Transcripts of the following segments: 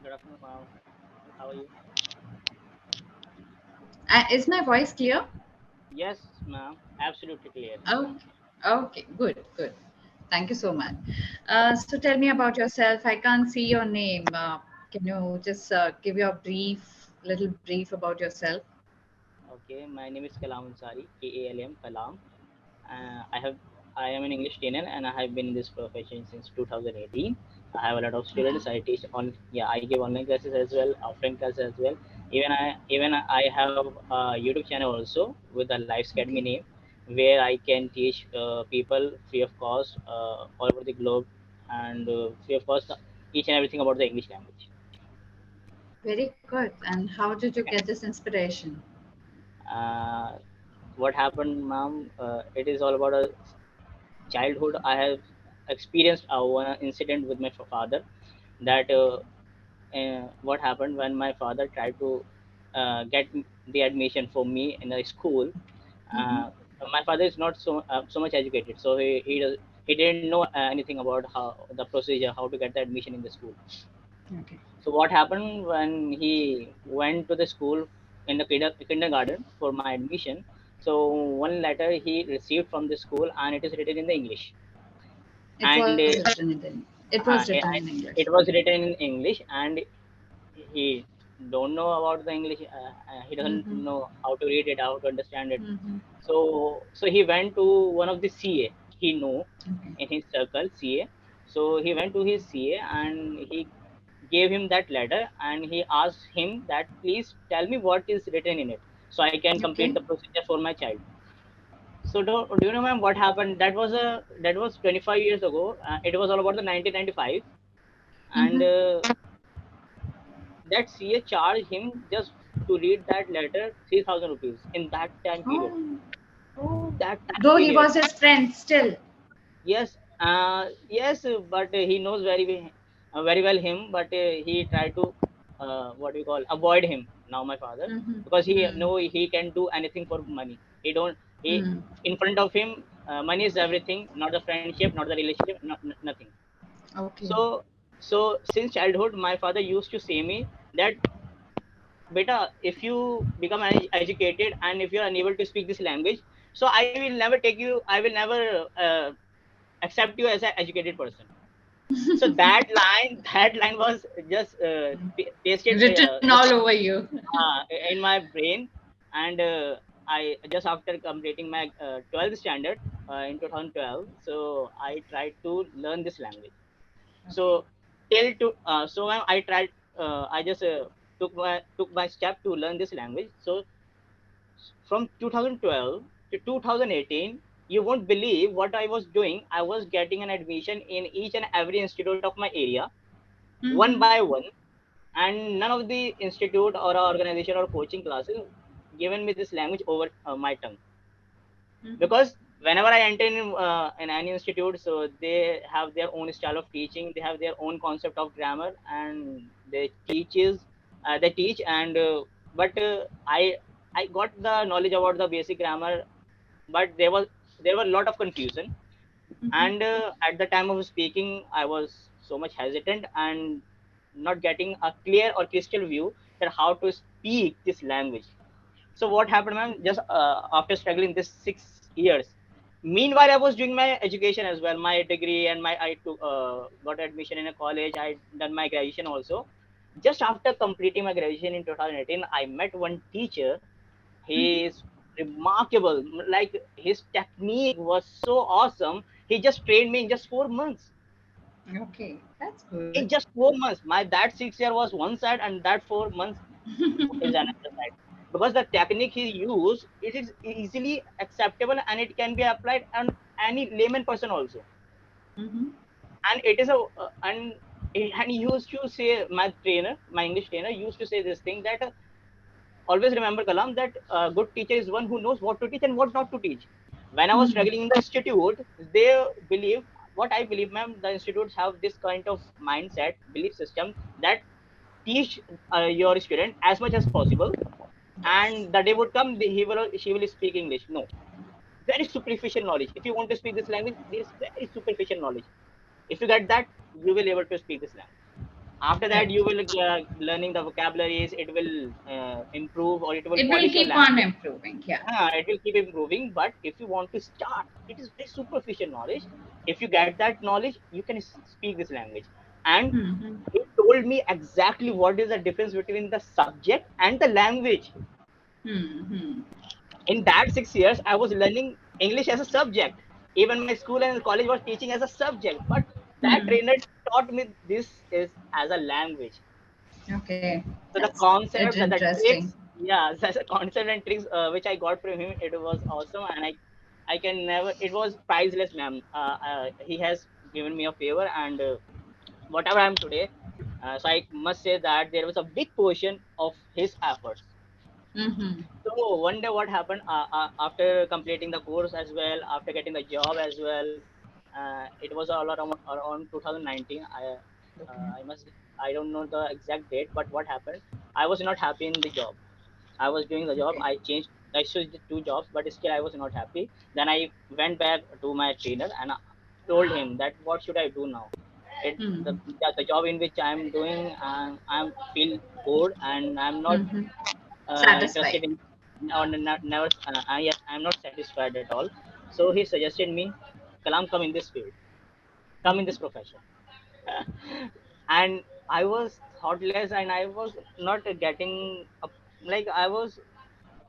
Good afternoon, ma'am. How are you? Is my voice clear? Yes, ma'am. Absolutely clear. Oh, okay, good, good. Thank you so much. So tell me about yourself. I can't see your name. Can you just give your little brief about yourself? Okay, my name is Kalam Ansari, Kalm, Kalam. I have I am an English trainer and I have been in this profession since 2018. I have a lot of students. I teach on I give online classes as well, offline classes as well. Even I have a YouTube channel also with the Life Academy Okay, name, where I can teach people free of cost all over the globe and free of cost each and everything about the English language. very good. And how did you get this inspiration? Uh, what happened, ma'am? It is all about a childhood. I have experienced one incident with my father that what happened when my father tried to get the admission for me in a school. Mm-hmm. Uh, my father is not so much educated, so he didn't know anything about how the procedure, how to get the admission in the school. Okay. So what happened when he went to the school in the kindergarten for my admission? So one letter he received from the school, and it is written in the English. It And was written in it was written in English. it was written in English, and he don't know about the English. He doesn't Mm-hmm. know how to read it, how to understand it. Mm-hmm. So he went to one of the CA he know Okay. in his circle, CA. So he went to his CA and he gave him that letter, and he asked him that please tell me what is written in it so I can complete Okay. the procedure for my child. So do you know, ma'am, what happened? That was 25 years ago. It was all about the 1995, and Mm-hmm. that CA charged him just to read that letter 3,000 rupees in that time period. Oh, oh. That time Though he period. was his friend, still. Yes, yes, but he knows very well him, but he tried to what we call avoid him. Now my father, Mm-hmm. because he Mm. know he can do anything for money. He don't he Mm. in front of him, money is everything, not the friendship, not the relationship, nothing. Okay. So since childhood, my father used to say me that beta, if you become educated and if you are unable to speak this language, so I will never take you. I will never accept you as an educated person. So that line was just pasted Written all just over you. in my brain. And I just after completing my 12th standard in 2012, so I tried to learn this language. Okay. So so when I tried, I just took my step to learn this language. So from 2012 to 2018, you won't believe what I was doing. I was getting an admission in each and every institute of my area, one Mm-hmm. by one, and none of the institute or organization or coaching classes given me this language over my tongue. Mm-hmm. Because whenever I enter in any institute, so they have their own style of teaching, they have their own concept of grammar, and they teach. And but I got the knowledge about the basic grammar, but there were a lot of confusion. Mm-hmm. And at the time of speaking, I was so much hesitant and not getting a clear or crystal view that how to speak this language. So what happened, ma'am? Just after struggling this 6 years, meanwhile I was doing my education as well, my degree, and I took got admission in a college. I done my graduation also. Just after completing my graduation in 2018, I met one teacher. Mm-hmm. He is remarkable. Like his technique was so awesome. He just trained me in just 4 months. Okay, that's good. In just 4 months, my that 6 year was one side, and that 4 months is another side. Because the technique he used, it is easily acceptable and it can be applied on any layman person also. Mm-hmm. And it is a and he used to say, my trainer, my English trainer, used to say this thing that always remember, Kalam, that a good teacher is one who knows what to teach and what not to teach. When I was Mm-hmm. struggling in the institute, they believe what I believe, ma'am. The institutes have this kind of mindset, belief system that teach your student as much as possible, Yes. and the day would come, she will speak English. No, very superficial knowledge. If you want to speak this language, there is very superficial knowledge. If you get that, you will able to speak this language. After that, Correct. you will learning the vocabularies. It will improve, or it will It will polish your keep on language. improving. Yeah. It will keep improving. But if you want to start, it is very superficial knowledge. If you get that knowledge, you can speak this language. And Hmm. he told me exactly what is the difference between the subject and the language. Hmm. In that 6 years, I was learning English as a subject. Even my school and college was teaching as a subject. But that Hmm. trainer taught me this is as a language. Okay. So the That's quite concept and the interesting. tricks, yeah, that's a concept and tricks which I got from him. It was awesome, and I can never. It was priceless, ma'am. He has given me a favor, and whatever I am today. So I must say that there was a big portion of his efforts. Hmm. So one day, what happened after completing the course as well, after getting the job as well, it was all around 2019. Okay. I don't know the exact date, but what happened? I was not happy in the job. I was doing the job. Okay. I switched two jobs, but still I was not happy. Then I went back to my trainer and I told him that what should I do now? Hmm. The job in which I'm doing, I'm feel bored and I'm not Hmm. interested Satisfied. in, or never. Yes, I'm not satisfied at all. So he suggested me, Kalam, come in this field, come in this profession. And I was thoughtless, and I was not getting like I was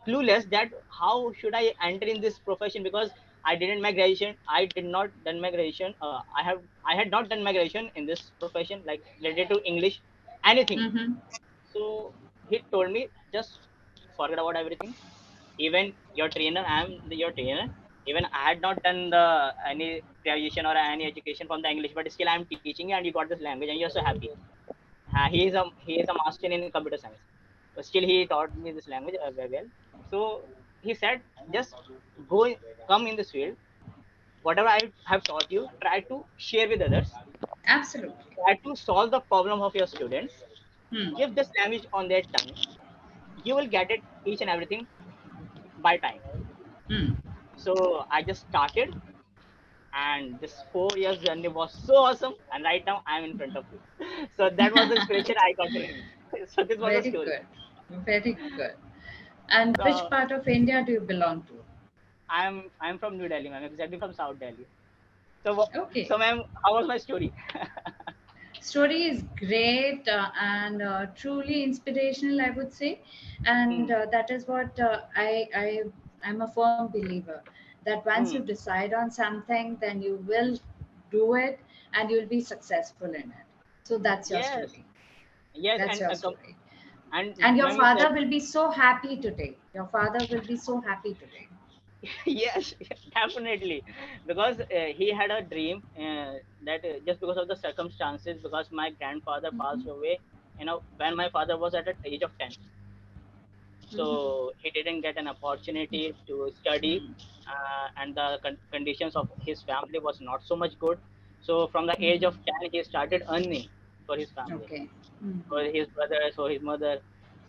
clueless that how should I enter in this profession, because I didn't my graduation. I did not done my graduation. I had not done my graduation in this profession, like related to English, anything. Hmm. So he told me, just forget about everything. Even your trainer, your trainer. Even I had not done the any graduation or any education from the English, but still I'm teaching you, and you got this language, and you're so happy. He is a master in computer science, but still he taught me this language very well. So he said, just go, come in this field. Whatever I have taught you, try to share with others. Absolutely. Try to solve the problem of your students. Hmm. Give this language on their tongue. You will get it each and everything by time. Hmm. So I just started, and this 4 years journey was so awesome. And right now I'm in front of you. So that was the inspiration I got from him. So this was the Very story. good. Very good. And which So part of India do you belong to? I'm from New Delhi, ma'am, exactly from South Delhi. So Okay. so ma'am, how was my story? Story is great and truly inspirational, I would say. And Hmm. that is what I'm a firm believer that once you Hmm. decide on something, then you will do it and you'll be successful in it. So that's your Yes, story. yes, That's your story. and And your ma'am, you said father will be so happy today. Your father will be so happy today. yes, definitely, because he had a dream that just because of the circumstances, because my grandfather passed Hmm. away, when my father was at the age of 10. Hmm. So he didn't get an opportunity to study, Hmm. and the conditions of his family was not so much good. So from the age of Hmm. 10, he started earning for his family, Okay. Hmm. for his brothers, for his mother.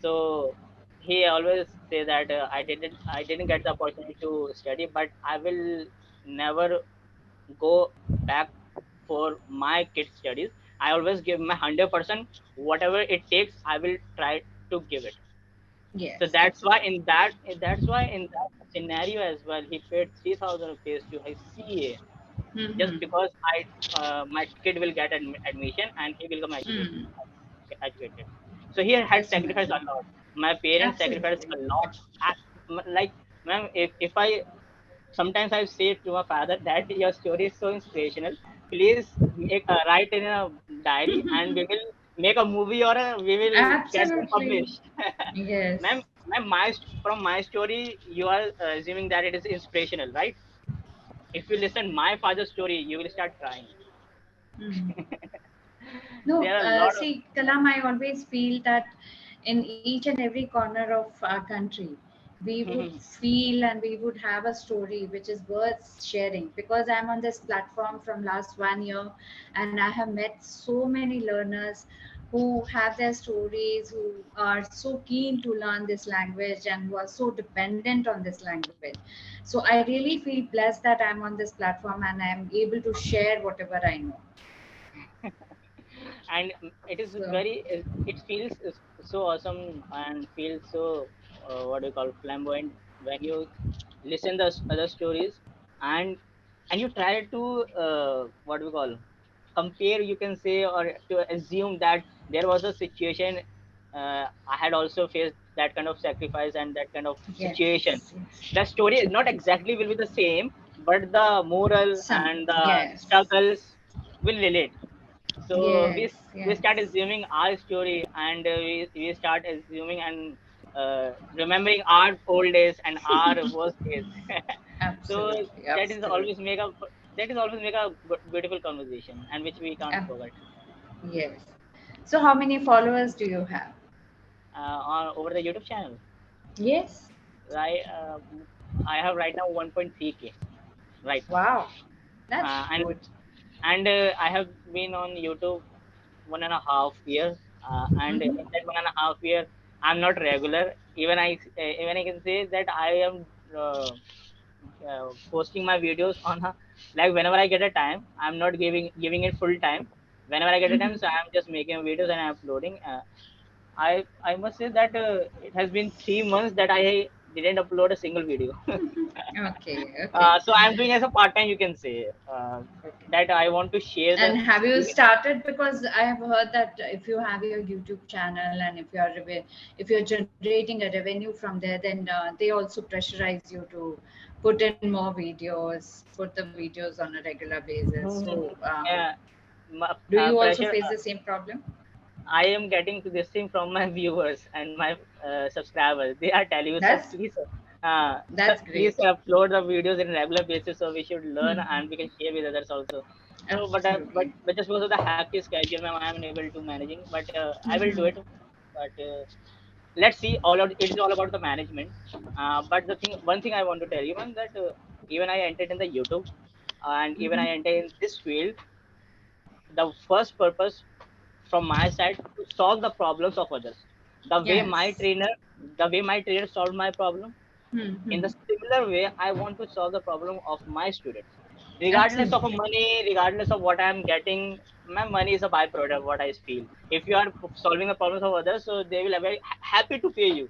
So he always say that I didn't get the opportunity to study, but I will never go back for my kids' studies. I always give my 100%. Whatever it takes, I will try to give it. So Yes, that's why absolutely. that's why in that scenario as well, he paid 3,000 rupees to his CA, just Hmm. because I my kid will get admission and he will become Hmm. educated. So he had Just sacrificed a imagine. lot. My parents sacrificed Absolutely. a lot. Like, ma'am, if I sometimes I say to my father that your story is so inspirational. Please write in a diary, and we will make a movie, or we will get them Absolutely. published. Ma'am, Yes. from my story, you are assuming that it is inspirational, right? If you listen my father's story, you will start crying. Hmm. No, There are a lot of. see, Kalam, I always feel that in each and every corner of our country, we would feel and we would have a story which is worth sharing, because I'm on this platform from last 1 year and I have met so many learners who have their stories, who are so keen to learn this language and who are so dependent on this language. So I really feel blessed that I'm on this platform and I'm able to share whatever I know. And it is So very it feels so awesome and feels so what do you call flamboyant when you listen the other stories, and you try to what do we call compare, you can say, or to assume that there was a situation, I had also faced that kind of sacrifice and that kind of situation. yes, yes. The story is not exactly will be the same, but the moral Some, and the yes, struggles will relate. So yes, we yes. start assuming our story, and we start assuming and remembering our old days and our worst days. So Absolutely, that is absolutely. always make a beautiful conversation, and which we can't Ab- forget. yes. So how many followers do you have? On over the YouTube channel, Yes. right? I have right now 1.3K right now, Wow, that's and good. I have been on YouTube 1.5 years, and in Mm-hmm. that 1.5 year, I'm not regular. Even I can say that I am posting my videos on like whenever I get a time. I'm not giving it full time. Whenever I get a time, Mm-hmm. so I'm just making videos and uploading. I must say that it has been 3 months that I didn't upload a single video. Okay, okay, So I'm doing as a part time, you can say, okay. that I want to share And the. have you started? Because I have heard that if you have your YouTube channel and if you're generating a revenue from there, then they also pressurize you to put in more videos, put the videos on a regular basis. So, Yeah, do you also pressure. face the same problem? I am getting to this thing from my viewers and my subscribers. They are telling you, sir, That's sir, that's please great. upload the videos in regular basis, so we should learn Hmm. and we can share with others also. So, Absolutely. but just because of the hectic schedule, ma'am, I am unable to managing. But I will do Hmm. it. But let's see. It is all about the management. But one thing I want to tell you, man, that even I entered in the YouTube, and even I Hmm. entered in this field, the first purpose from my side to solve the problems of others. The way my Yes. trainer, the way my trainer solved my problem, in Hmm. the similar way, I want to solve the problem of my students. Regardless of Absolutely. money, regardless of what I'm getting, my money is a byproduct of what I feel. If you are solving the problems of others, so they will be very happy to pay you.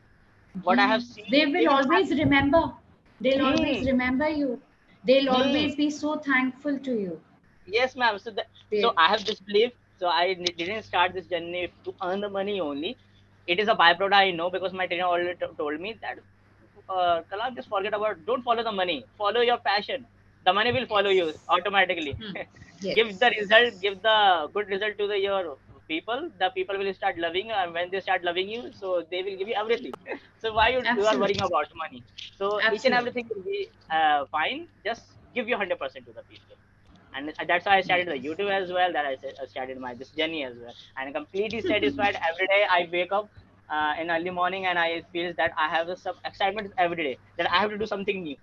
What I have Yes, seen, they they will will have. always remember. They'll always Hmm, remember you. They'll hmm. always be so thankful to you. Yes, ma'am. So They, I have this belief. So didn't start this journey to earn the money only. It is a byproduct, I know, because my trainer already told me that, Kalam, just forget about. Don't follow the money. Follow your passion. The money will follow you yes. automatically. Hmm. Give the Yes. result. Give the good result to your people. The people will start loving you, and when they start loving you, so they will give you everything. So why you are worrying Absolutely. about money? So each and Absolutely. everything will be fine. Just give your 100% to the people, and that's why I started the Yes. YouTube as well. That I started my this journey as well, and I'm completely satisfied every day. I wake up in early morning, and I feel that I have some excitement every day that I have to do something new.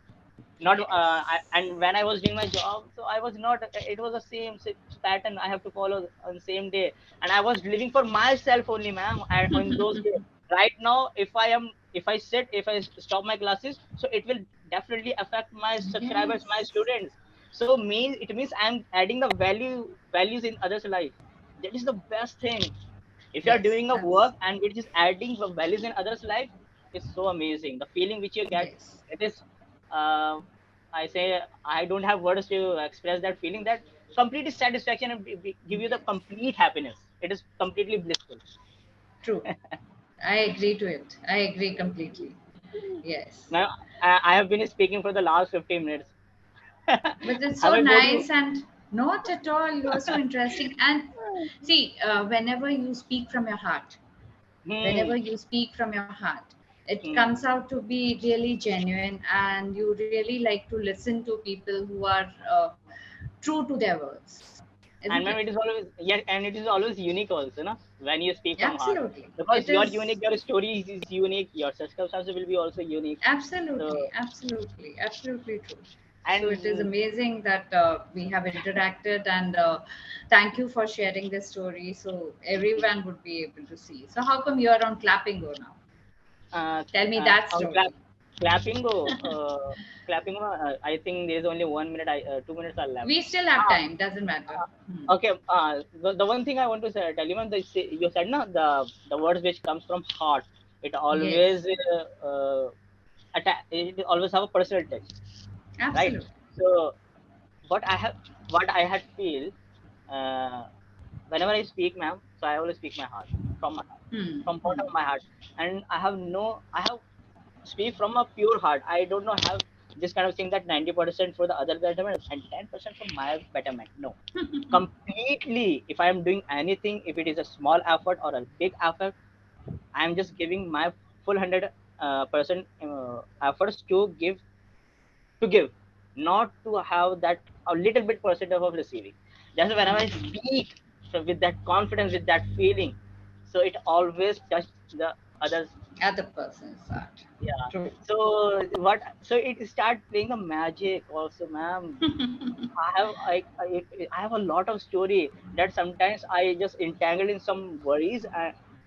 Not Yes. and when I was doing my job, so I was not. It was the same pattern I have to follow on the same day, and I was living for myself only, ma'am. On those days, right now, if I sit, if I stop my classes, so it will definitely affect my subscribers, my Yes. students. So it means I'm adding the values in others' life. That is the best thing. If you are Yes. doing a work Abs. and it is adding the values in others' life, it's so amazing. The feeling which you get, Yes. it is. Uh, I say I don't have words to express that feeling. That complete satisfaction and give you the Yes. complete happiness. It is completely blissful. True. I agree to it. I agree completely. Yes. Now I have been speaking for the last 15 minutes. But it's Have so I bored you? nice and not at all. You are so interesting. And see, whenever you speak from your heart, Hmm. whenever you speak from your heart, it Hmm. comes out to be really genuine, and you really like to listen to people who are true to their words, isn't And it? ma'am, it is always, yeah, and it is always unique also, no? When you speak from heart, Absolutely. because It you're is. unique, your story is unique, your circumstances will be also unique. So Absolutely, absolutely, absolutely true. So it is and amazing that we have interacted, and thank you for sharing this story so everyone would be able to see. So how come you are on Clappingo now? uh, Tell me that on clap story. Clapingo, Clapingo. I think there is only 1 minute. 2 minutes are left. We still have Ah, time, doesn't matter. Hmm. okay. The one thing I want to say, tell you, man, you said na the words which comes from heart. It Yes, always it always have a personal touch, right? absolutely. So what I have, what I had feel, uh, whenever I speak, ma'am. So I always speak my heart, from my heart, Hmm. from bottom Hmm. of my heart, and I have speak from a pure heart. I don't know have this kind of thing that 90% for the other betterment and 10% for my betterment. No, completely. If I am doing anything, if it is a small effort or a big effort, I am just giving my full 100% efforts to give, not to have that a little bit percent of receiving. That's whenever I Hmm. speak, so with that confidence, with that feeling, so it always touch the others. Other person's art. Yeah. True. So what? So it start playing a magic also, ma'am. I have a lot of story that sometimes I just entangled in some worries,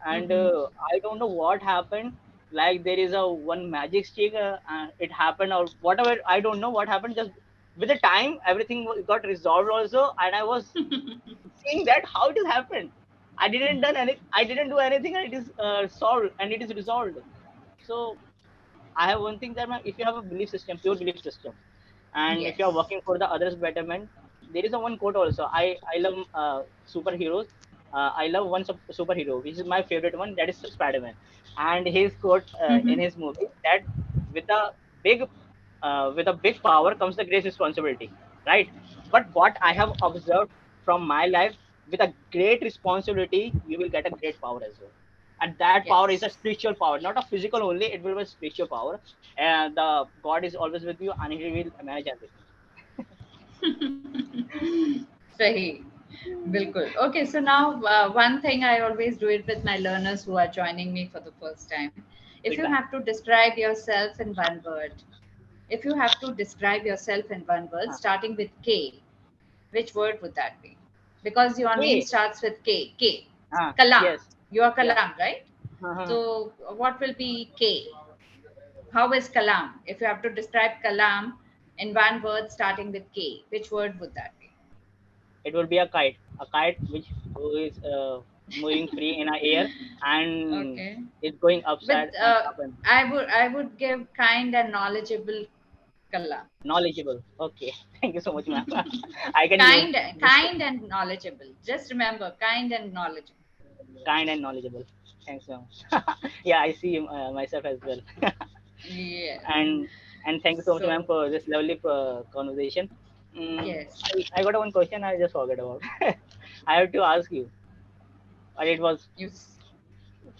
and Mm-hmm. I don't know what happened. Like there is a one magic stick, it happened or whatever. I don't know what happened. Just with the time, everything got resolved also, and I was seeing that how it has happened. I didn't do anything, and it is solved and it is resolved. So I have one thing that if you have a belief system, pure belief system, and if you are Yes. working for the others' betterment, there is a one quote also. I love superheroes. I love one superhero, which is my favorite one. That is Spider-Man, and his quote in Mm-hmm. his movie that with a big with a big power comes the great responsibility, right? But what I have observed from my life, with a great responsibility, you will get a great power as well. And that power is Yes. a spiritual power, not a physical only. It will be a spiritual power, and the God is always with you, and He will manage everything. Sahi. Bilkul. Okay, so now one thing I always do it with my learners who are joining me for the first time. If you have Exactly. to describe yourself in one word, if you have to describe yourself in one word, Uh, starting with K, which word would that be? Because your name K. starts with K. K. Kalam. Yes. You are Yeah. Kalam, right? Uh-huh. So what will be K? How is Kalam? If you have to describe Kalam in one word starting with K, which word would that be? It will be a kite which is moving free in the air and Okay. is going But upside and up and I would give kind and knowledgeable Kalam. knowledgeable. Okay. Thank you so much, ma'am. I can use Kind, this kind and knowledgeable. Just remember, kind and knowledgeable. kind and knowledgeable. Thanks, ma'am. Yeah, I see myself as well. Yes. and and thank you so much, ma'am, So for this lovely conversation. yes, I got one question I just forgot about. I have to ask you, but it was you.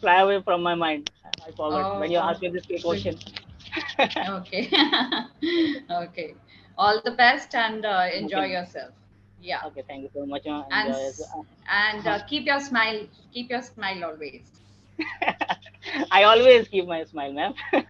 fly away from my mind. I forgot when you Oh, asked me this good. question. Okay. Okay. All the best and Okay, enjoy ma'am. yourself. Yeah. Okay, thank you so much, ma'am. And Enjoy. keep your smile. Keep your smile always. I always keep my smile, ma'am.